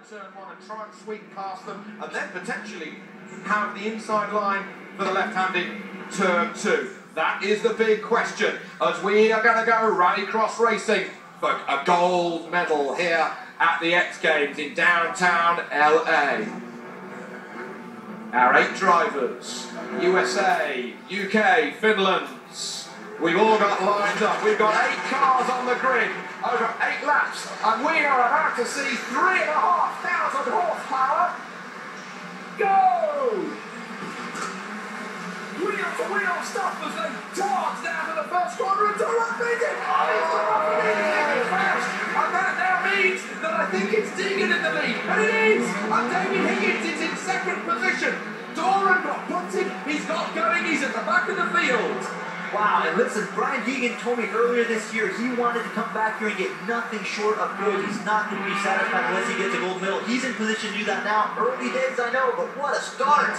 turn one and try and sweep past them, and then potentially have the inside line for the left-handed turn two. That is the big question, as we are going to go rallycross racing for a gold medal here at the X Games in downtown LA. Our 8 drivers, USA, UK, Finland, we've all got lined up. We've got 8 cars on the grid over 8 laps, and we are about to see 3,500 horsepower. Go! Wheel stuff as they charge down to the first corner and Deegan! And that now means that I think it's Deegan in the lead, and it is! And David Higgins is in second position. Doran got punted, he's got going, he's at the back of the field. Wow, and listen, Brian Deegan told me earlier this year he wanted to come back here and get nothing short of good. He's not going to be satisfied unless he gets a gold medal. He's in position to do that now. Early days, I know, but what a start.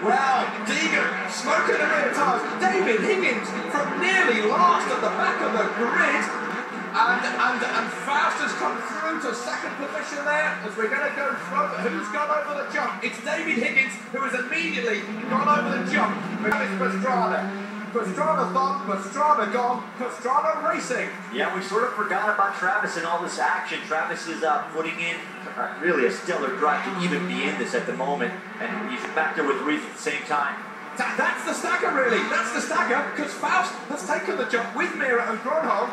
Well, Deegan smoking the rear tires. David Higgins from nearly last at the back of the grid. And Faust has come through to second position there as we're going to go through. Who's gone over the jump? It's David Higgins who has immediately gone over the jump. Travis Pastrana. Pastrana thought, Pastrana gone, Pastrana racing. Yeah, we sort of forgot about Travis in all this action. Travis is putting in really a stellar drive to even be in this at the moment, and he's back there with Reese at the same time. That's the stagger, really. That's the stagger, because Faust has taken the jump with Mirra and Gronholm,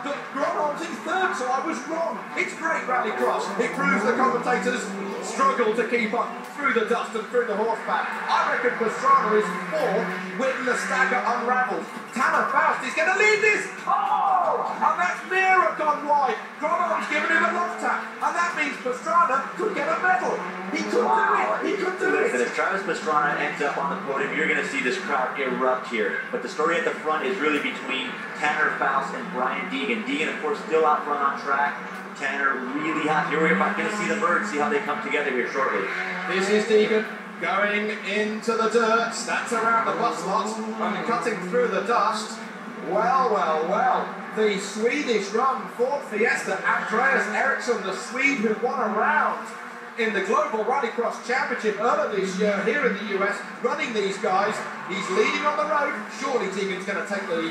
but Gronholm's in third, so I was wrong. It's great rallycross. It proves the commentators struggle to keep up through the dust and through the horseback. I reckon Pastrana is 4th when the stagger unravels. Tanner Faust is going to lead this. Oh! And that's Mirra gone wide. Gronholm's given him a love tap, and that means Pastrana could get a medal. He could do it. He could do it. If Travis Pastrana ends up on the podium, you're going to see this crowd erupt here. But the story at the front is really between Tanner Faust and Brian Deegan. Deegan, of course, still out front on track. Tanner really hot. Here we're going to see the birds, see how they come together here shortly. This is Deegan going into the dirt. That's around the bus lot and cutting through the dust. Well. The Swedish run Ford Fiesta, Andreas Eriksson, the Swede who won a round in the Global Rallycross Championship earlier this year here in the US, running these guys. He's leading on the road. Surely Deegan's going to take the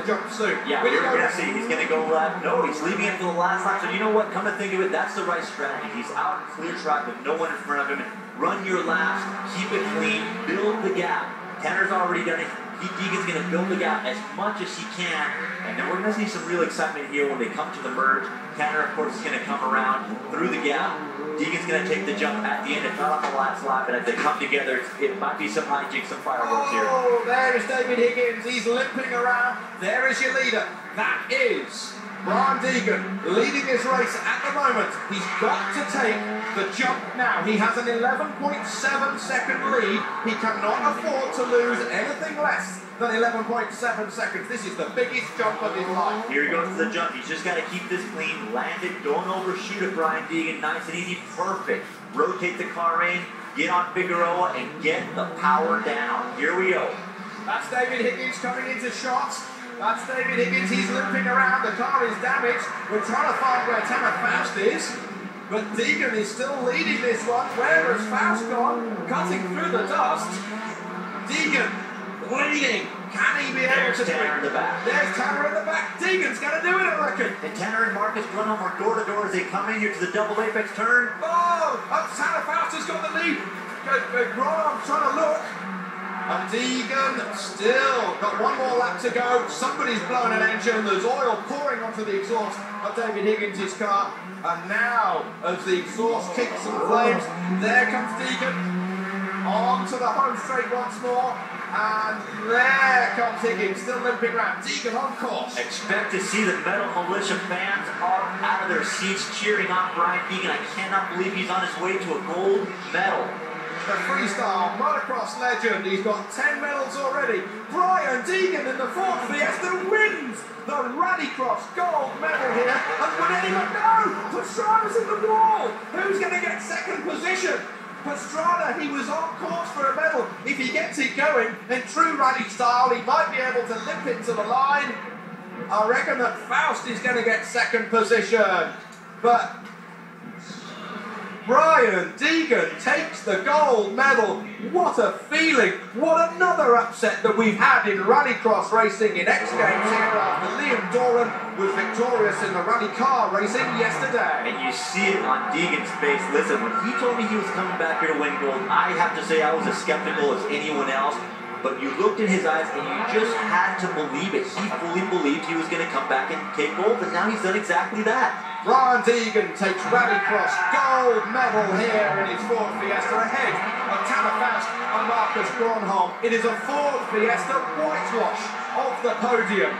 jump soon. Yeah, we're going to see. He's going to go left. No, he's leaving it for the last lap. So you know what? Come to think of it, that's the right strategy. He's out in clear track with no one in front of him. Run your laps, keep it clean, build the gap. Tanner's already done it. Deegan's going to build the gap as much as he can, and then we're going to see some real excitement here when they come to the merge. Tanner, of course, is going to come around through the gap. Deegan's going to take the jump at the end, if not on the last lap, and as they come together, it might be some hijinks, some fireworks here. Oh, there is David Higgins. He's limping around. There is your leader. That is Brian Deegan leading his race at the moment. He's got to take the jump now. He has an 11.7 second lead. He cannot afford to lose anything less than 11.7 seconds. This is the biggest jump of his life. Here he goes to the jump. He's just got to keep this clean. Land it. Don't overshoot it, Brian Deegan. Nice and easy. Perfect. Rotate the car in. Get on Figueroa and get the power down. Here we go. That's David Higgins coming into shots. That's David Higgins. He's limping around. The car is damaged. We're trying to find where Tanner Faust is. But Deegan is still leading this one. Where has Faust gone? Cutting through the dust. Deegan leading. Can he be able to do it? Tanner in the back. There's Tanner in the back. Deegan's going to do it, I reckon. And Tanner and Marcus Gronholm are door to door as they come in here to the double apex turn. Oh, Tanner Faust has got the lead. Gronholm's trying to look. And Deegan still got one more lap to go. Somebody's blowing an engine. There's oil pouring onto the exhaust of David Higgins' car. And now, as the exhaust kicks and flames, there comes Deegan onto the home straight once more. And there comes Higgins, still limping around. Deegan on course. Expect to see the Metal Militia fans are out of their seats cheering on Brian Deegan. I cannot believe he's on his way to a gold medal. The freestyle motocross legend. He's got 10 medals already. Brian Deegan in the Ford Fiesta wins the Rallycross gold medal here. And would anyone know? Pastrana's in the wall. Who's going to get second position? Pastrana, he was on course for a medal. If he gets it going in true rally style, he might be able to limp it to the line. I reckon that Faust is going to get second position. But Brian Deegan takes the gold medal. What a feeling. What another upset that we've had in rallycross racing in X Games here after Liam Doran was victorious in the rally car racing yesterday. And you see it on Deegan's face. Listen, when he told me he was coming back here to win gold, I have to say I was as skeptical as anyone else. But you looked in his eyes and you just had to believe it. He fully believed he was going to come back and take gold, and now he's done exactly that. Brian Deegan takes rallycross gold medal here in his Ford Fiesta ahead of Tanner Faust and Marcus Gronholm. It is a Ford Fiesta whitewash of the podium.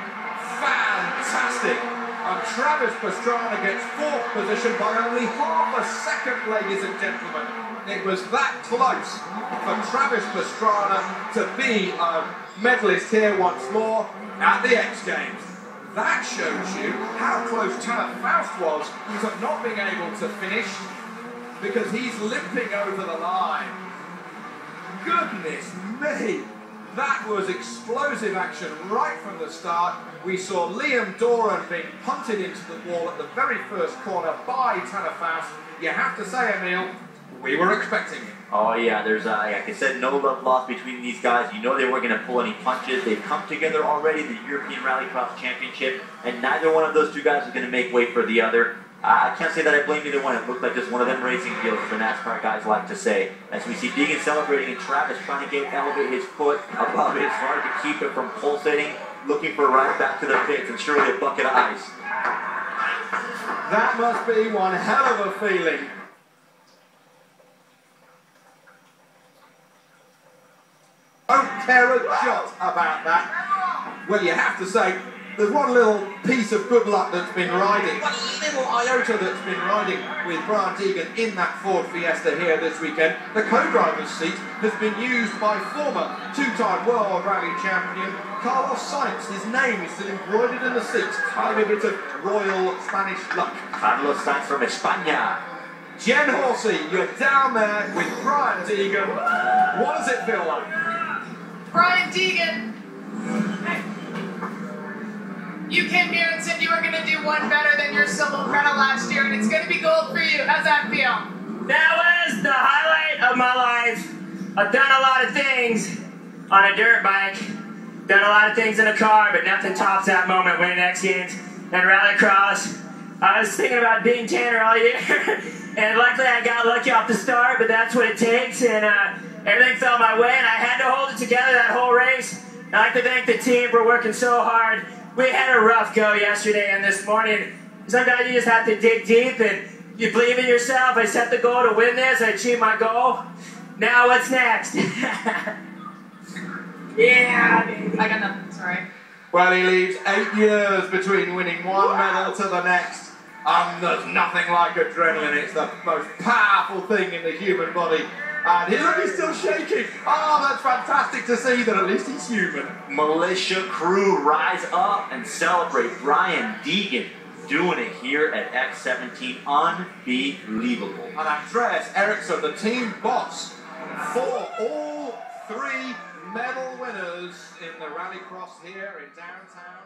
Fantastic. And Travis Pastrana gets fourth position by only half a second, ladies and gentlemen. It was that close for Travis Pastrana to be a medalist here once more at the X Games. That shows you how close Tanner Faust was to not being able to finish because he's limping over the line. Goodness me! That was explosive action right from the start. We saw Liam Doran being punted into the wall at the very first corner by Tanner Faust. You have to say, Emil, we were expecting it. Oh yeah, there's, like I said, no love lost between these guys. You know they weren't going to pull any punches. They've come together already, the European Rallycross Championship, and neither one of those two guys is going to make way for the other. I can't say that I blame either one. It looked like just one of them racing deals, the NASCAR guys like to say. As we see Deegan celebrating and Travis trying to elevate his foot above his heart to keep it from pulsating, looking for a ride back to the pits and surely a bucket of ice. That must be one hell of a feeling. Don't care a jot about that. Well, you have to say, there's one little piece of good luck that's been riding, one little iota that's been riding with Brian Deegan in that Ford Fiesta here this weekend. The co-driver's seat has been used by former two-time World Rally Champion Carlos Sainz. His name is still embroidered in the seat. Maybe a bit of royal Spanish luck. Carlos Sainz from España. Jen Horsey, you're down there with Brian Deegan. What does it feel like? Brian Deegan, you came here and said you were going to do one better than your silver medal last year, and it's going to be gold for you. How's that feel? That was the highlight of my life. I've done a lot of things on a dirt bike, done a lot of things in a car, but nothing tops that moment winning X Games and Rallycross. I was thinking about being Tanner all year, and luckily I got lucky off the start, but that's what it takes, and everything fell my way, and I had to hold it together that whole race. I'd like to thank the team for working so hard. We had a rough go yesterday and this morning. Sometimes you just have to dig deep, and you believe in yourself. I set the goal to win this. I achieved my goal. Now what's next? Yeah, baby. I got nothing, sorry. Well, he leaves 8 years between winning one medal to the next. There's nothing like adrenaline. It's the most powerful thing in the human body. And he's still shaking. Oh, that's fantastic to see that at least he's human. Militia crew, rise up and celebrate Brian Deegan doing it here at X17. Unbelievable. And Andreas Eriksson, the team boss, for all 3 medal winners in the rallycross here in downtown